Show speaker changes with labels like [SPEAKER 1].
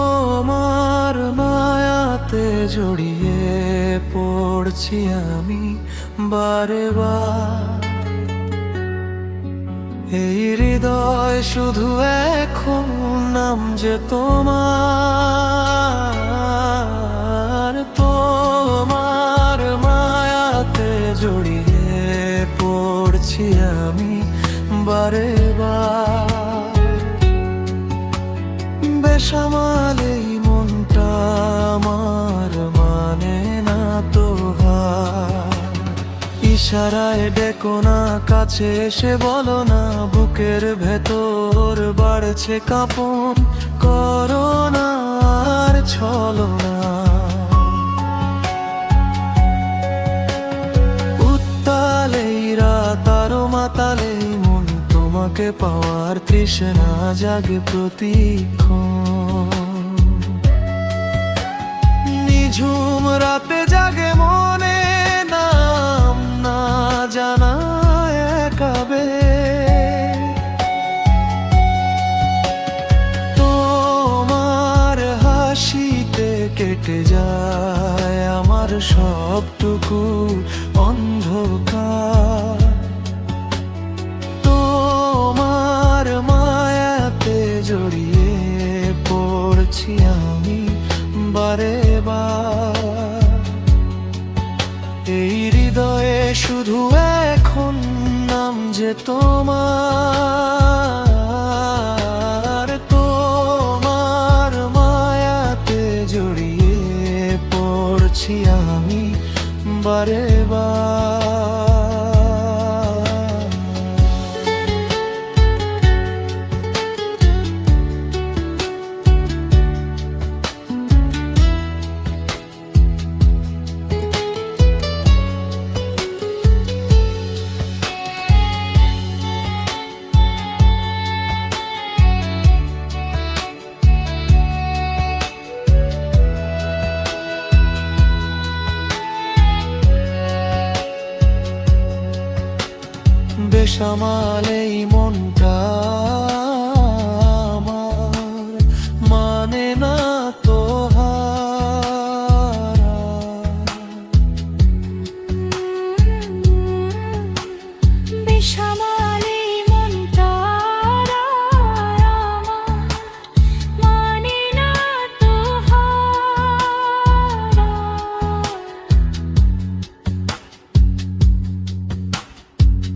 [SPEAKER 1] তোমার মায়াতে জড়িয়ে পড়ছি আমি বারে বার। এই হৃদয় শুধু এখন নাম যে তোমার, তোমার মায়াতে জড়িয়ে পড়ছি আমি বারে বার। বেসামাল এই মনটা আমার মানে না তো হার। ইশারায় ডেকো না, কাছে এসে বলো না, বুকের ভেতর বাড়ছে কাঁপন। করো না আর ছলনা, উত্তালেই রাত আরো মাতালেই মন, তোমাকে পাওয়ার তৃষ্ণা জাগে প্রতিক্ষণ। নিঝুম রাতে জাগে মনে নাম না জানা একাবে। তোমার হাসিতে কেটে যায় আমার সবটুকু অন্ধকার। তোমার মায়াতে জড়িয়ে পড়ছি আমি বারে বার। এই হৃদয়ে শুধু এখন নাম যে তোমার, তোমার মায়াতে জড়িয়ে পড়ছি আমি বারে বার। বেসামাল